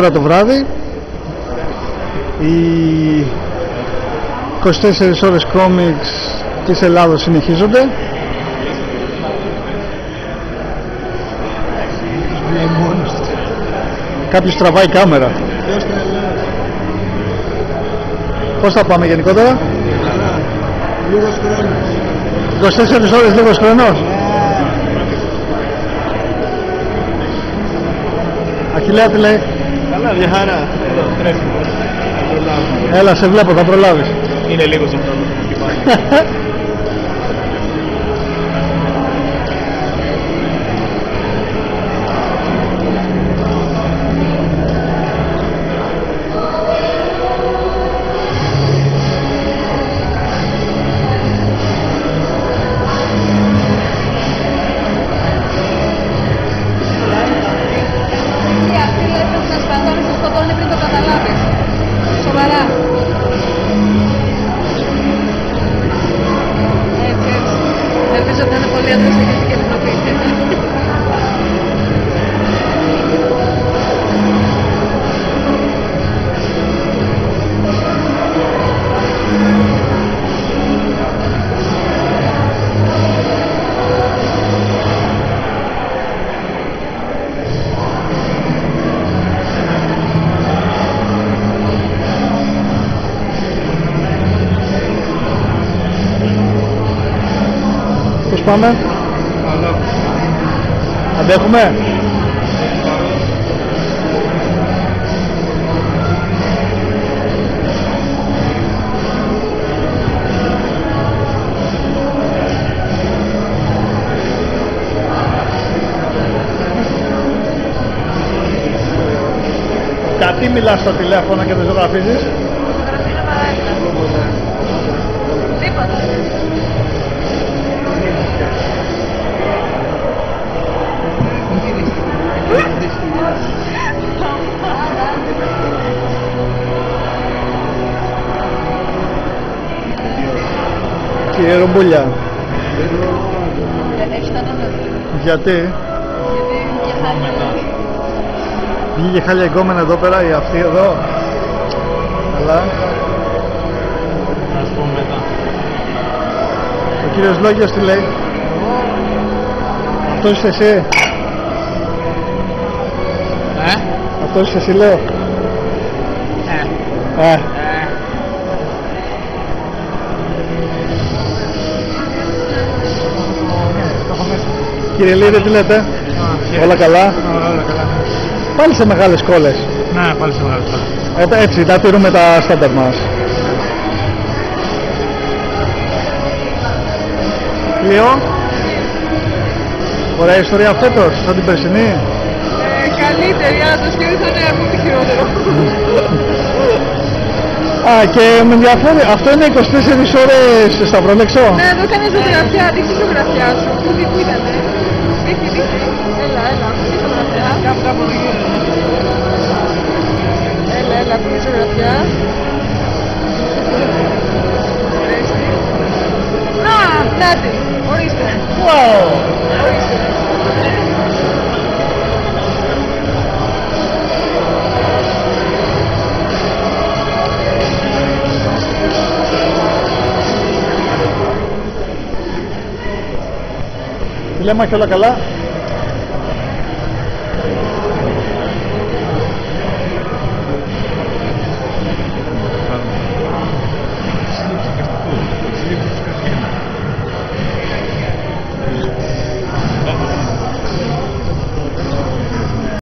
Δευτέρα το βράδυ. Οι 24 ώρες κόμιξ της Ελλάδος συνεχίζονται. Κάποιος τραβάει κάμερα. Πώς θα πάμε γενικότερα? Λίγος χρόνος. 24 ώρες λίγος χρόνος. Αχιλλέα τι λέει? Καλά, μια χαρά. Εδώ, τρέχει. Έλα, σε βλέπω, θα προλάβεις. Είναι λίγος αυτό. Πώς πάμε? Αντέχουμε? Γιατί μιλάς στο τηλέφωνο και δεν ζωγραφίζεις? Κύριε Ρομπούλια, γιατί? Βγήκε χάλια εγκόμενα εδώ πέρα ή αυτή εδώ? Αλλά Ας πούμε μετά. ο κύριος Λόγιος τι λέει? Αυτός είσαι εσύ? Αυτός είσαι εσύ λέω? Κύριε Λύρη τι λέτε? Όλα καλά? Όλα καλά. Πάλι σε μεγάλες κόλλες. Ναι, πάλι σε μεγάλες κόλλες. Έτσι, τα τηρούμε τα στάνταρ μας. Λίο, ωραία ιστορία φέτος, σαν την περσινή. Καλύτερη, αλλά το σκέφτομαι θα είναι ακόμη χειρότερο. Α, και με ενδιαφέρει, αυτό είναι 24 ώρες σταυρόλεξο. Ναι, εδώ έκανε ζωγραφιά, δείξε τη ζωγραφιά σου. Πού ήτανε? Δείχνει. Έλα, αυτή η ζωγραφιά. Κάπου εδώ γύρω. Έλα, αυτή η ζωγραφιά. Α, νάτι, ορίστε. Wow. Ορίστε. Λέμε και όλα καλά.